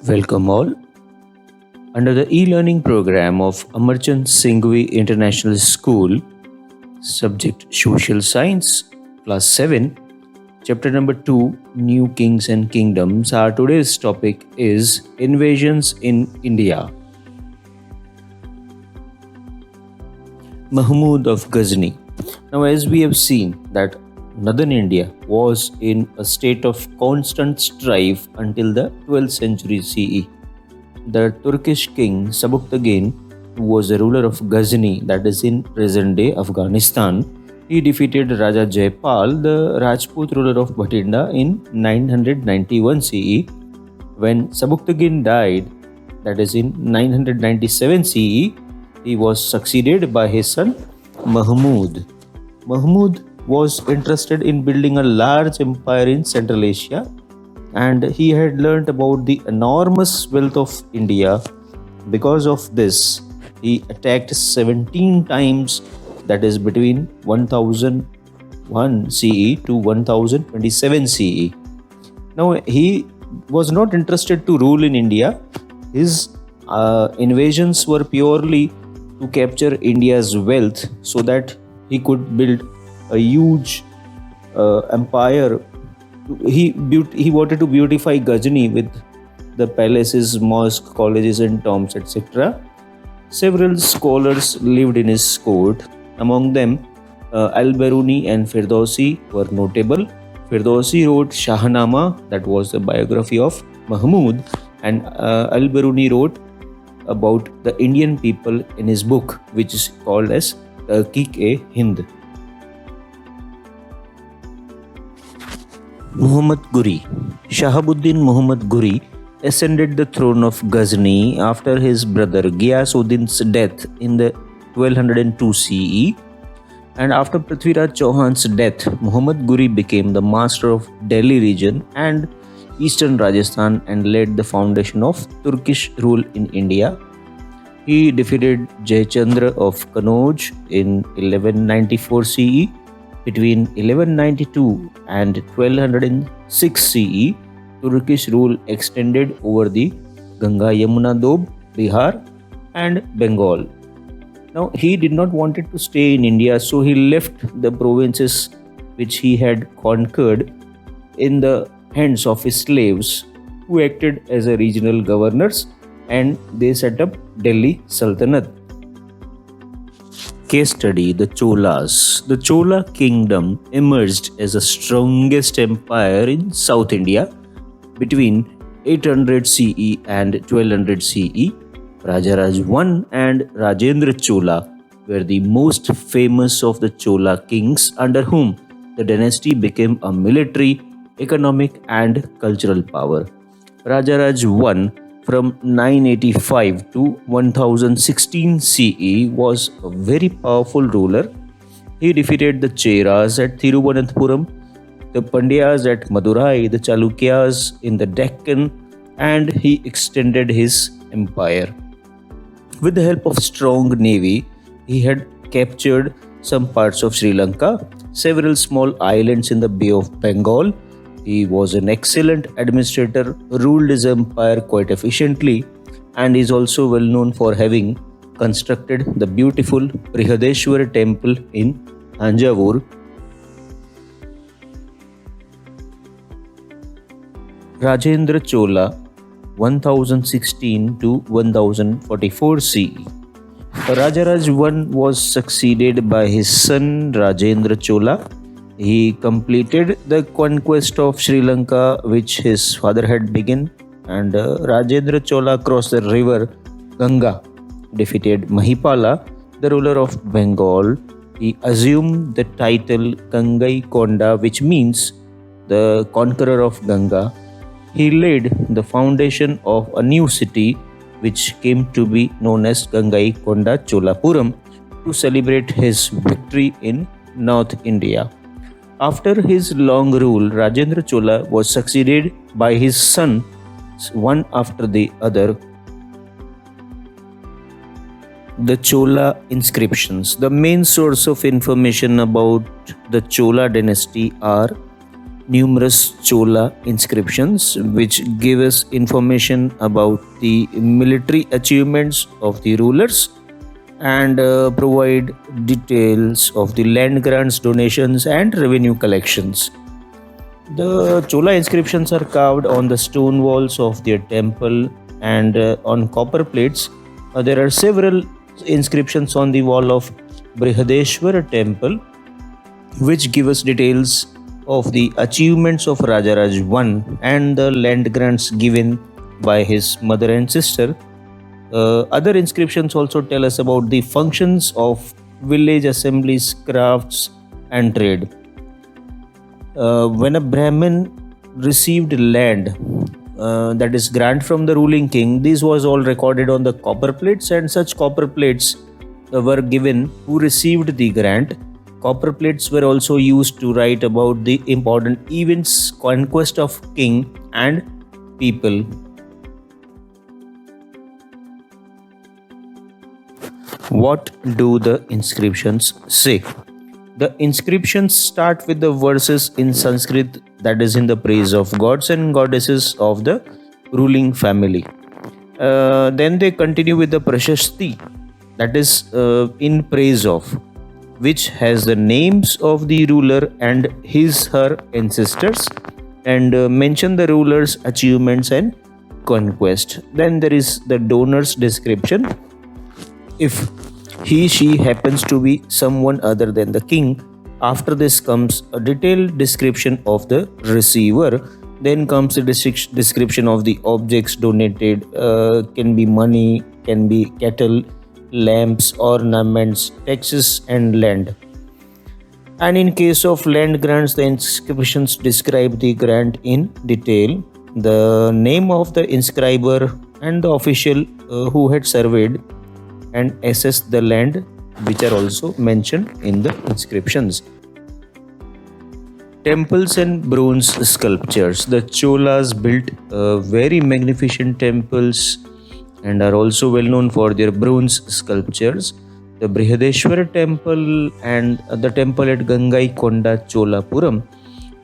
Welcome all. Under the e-learning program of Amarchand Singhvi International School, subject Social Science, class 7, chapter number 2, New Kings and Kingdoms, our today's topic is Invasions in India. Mahmud of Ghazni. Now, as we have seen that northern India was in a state of constant strife until the 12th century CE. The Turkish king Sabuktigin, who was the ruler of Ghazni, that is in present-day Afghanistan, he defeated Raja Jaipal, the Rajput ruler of Bhatinda, in 991 CE. When Sabuktigin died, that is in 997 CE, he was succeeded by his son Mahmud. Mahmud was interested in building a large empire in Central Asia, and he had learnt about the enormous wealth of India. Because of this, he attacked 17 times, that is between 1001 CE to 1027 CE. Now, he was not interested to rule in India. His invasions were purely to capture India's wealth so that he could build a huge empire. He wanted to beautify Ghazni with the palaces, mosques, colleges and tombs, etc. Several scholars lived in his court. Among them, Al-Biruni and Firdausi were notable. Firdausi wrote Shahnama, that was the biography of Mahmud, and Al-Biruni wrote about the Indian people in his book, which is called as Tahqiq-e-Hind. Muhammad Ghuri. Shahabuddin Muhammad Ghuri ascended the throne of Ghazni after his brother Ghiyasuddin's death in the 1202 CE, and after Prithviraj Chauhan's death, Muhammad Ghuri became the master of Delhi region and eastern Rajasthan and led the foundation of Turkish rule in India. He defeated Jayachandra of Kanauj in 1194 CE. Between 1192 and 1206 CE, Turkish rule extended over the Ganga Yamuna Doab, Bihar and Bengal. Now, he did not want to stay in India, so he left the provinces which he had conquered in the hands of his slaves, who acted as a regional governors, and they set up Delhi Sultanate. Case study: the Cholas. The Chola kingdom emerged as the strongest empire in South India between 800 CE and 1200 CE. Rajaraj I and Rajendra Chola were the most famous of the Chola kings, under whom the dynasty became a military, economic and cultural power. Rajaraj I from 985 to 1016 CE was a very powerful ruler. He defeated the Cheras at Thiruvananthapuram, the Pandyas at Madurai, the Chalukyas in the Deccan, and he extended his empire. With the help of strong navy, he had captured some parts of Sri Lanka, several small islands in the Bay of Bengal. He was an excellent administrator, ruled his empire quite efficiently, and is also well known for having constructed the beautiful Brihadeshwar temple in Thanjavur. Rajendra Chola 1016 to 1044 CE. Rajaraj I was succeeded by his son Rajendra Chola. He completed the conquest of Sri Lanka, which his father had begun, and Rajendra Chola crossed the river Ganga, defeated Mahipala, the ruler of Bengal. He assumed the title Gangai Konda, which means the conqueror of Ganga. He laid the foundation of a new city, which came to be known as Gangai Konda Cholapuram, to celebrate his victory in North India. After his long rule, Rajendra Chola was succeeded by his sons, one after the other. The Chola inscriptions. The main source of information about the Chola dynasty are numerous Chola inscriptions which give us information about the military achievements of the rulers and provide details of the land grants, donations, and revenue collections. The Chola inscriptions are carved on the stone walls of their temple and on copper plates. There are several inscriptions on the wall of Brihadeshwara temple which give us details of the achievements of Rajaraj I and the land grants given by his mother and sister. Other inscriptions also tell us about the functions of village assemblies, crafts, and trade. When a Brahmin received land, that is grant from the ruling king, this was all recorded on the copper plates, and such copper plates were given who received the grant. Copper plates were also used to write about the important events, conquest of king and people. What do the inscriptions say? The inscriptions start with the verses in Sanskrit that is in the praise of gods and goddesses of the ruling family. Then they continue with the Prashasti that is in praise of, which has the names of the ruler and her ancestors and mention the ruler's achievements and conquest. Then there is the donor's description. If she happens to be someone other than the king. After this comes a detailed description of the receiver. Then comes the description of the objects donated, can be money, can be cattle, lamps, ornaments, taxes, and land. And in case of land grants, the inscriptions describe the grant in detail, the name of the inscriber and the official who had surveyed and assessed the land, which are also mentioned in the inscriptions. Temples and bronze sculptures. The Cholas built very magnificent temples and are also well known for their bronze sculptures. The Brihadeshwara temple and the temple at Gangaikonda Cholapuram,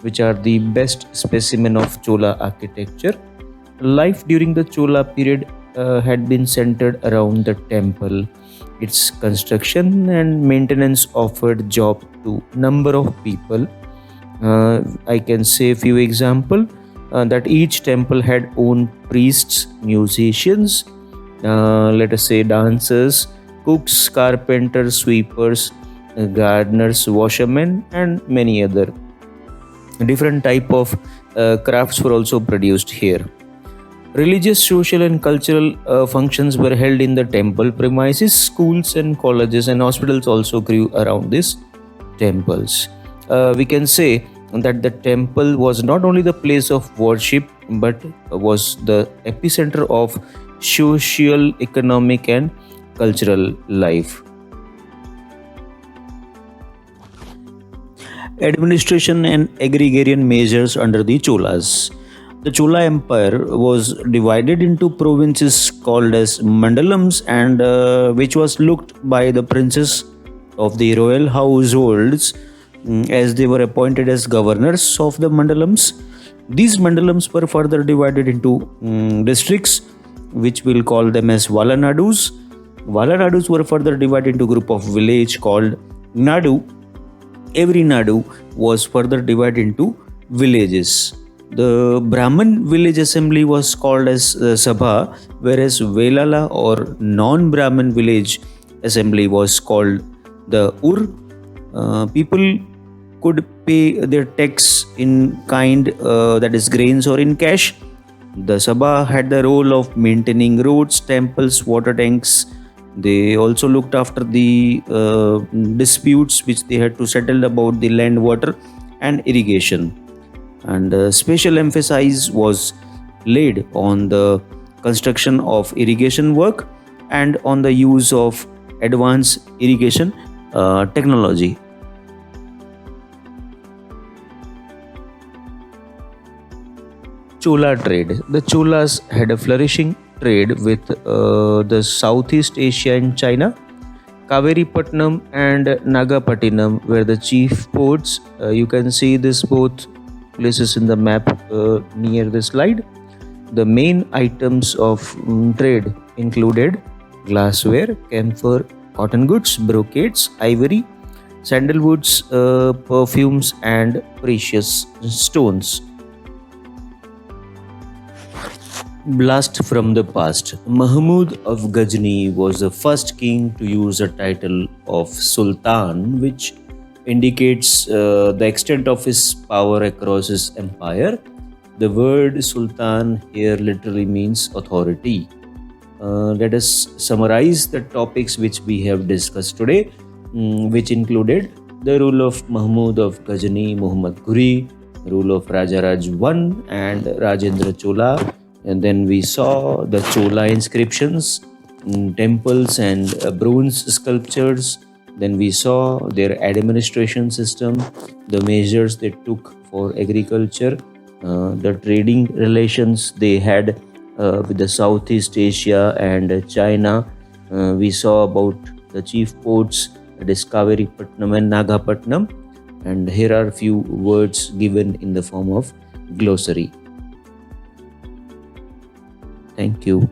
which are the best specimen of Chola architecture. Life during the Chola period had been centered around the temple. Its construction and maintenance offered job to number of people. I can say a few examples that each temple had own priests, musicians, let us say dancers, cooks, carpenters, sweepers, gardeners, washermen, and many other different type of crafts were also produced here. Religious, social, and cultural functions were held in the temple premises. Schools and colleges and hospitals also grew around these temples. We can say that the temple was not only the place of worship but was the epicenter of social, economic, and cultural life. Administration and agrarian measures under the Cholas. The Chola Empire was divided into provinces called as mandalams, and which was looked by the princes of the royal households as they were appointed as governors of the mandalams. These mandalams were further divided into districts, which we'll call them as Valanadus. Valanadus were further divided into a group of village called Nadu. Every Nadu was further divided into villages. The Brahman village assembly was called as Sabha, whereas Velala or non-Brahman village assembly was called the Ur. People could pay their tax in kind, that is grains, or in cash. The Sabha had the role of maintaining roads, temples, water tanks. They also looked after the disputes which they had to settle about the land, water, and irrigation. And special emphasis was laid on the construction of irrigation work and on the use of advanced irrigation technology. Chola trade. The Cholas had a flourishing trade with the Southeast Asia and China. Kaveripatnam and Nagapattinam were the chief ports. You can see this both places in the map near the slide. The main items of trade included glassware, camphor, cotton goods, brocades, ivory, sandalwoods, perfumes, and precious stones. Blast from the past. Mahmud of Ghazni was the first king to use the title of Sultan, which indicates the extent of his power across his empire. The word Sultan here literally means authority. Let us summarize the topics which we have discussed today, which included the rule of Mahmud of Ghazni, Muhammad Ghuri, rule of Rajaraj I and Rajendra Chola, and then we saw the Chola inscriptions, temples, and bronze sculptures. Then we saw their administration system, the measures they took for agriculture, the trading relations they had with the Southeast Asia and China. We saw about the chief ports, Discovery Patnam and Nagapatnam. And here are few words given in the form of glossary. Thank you.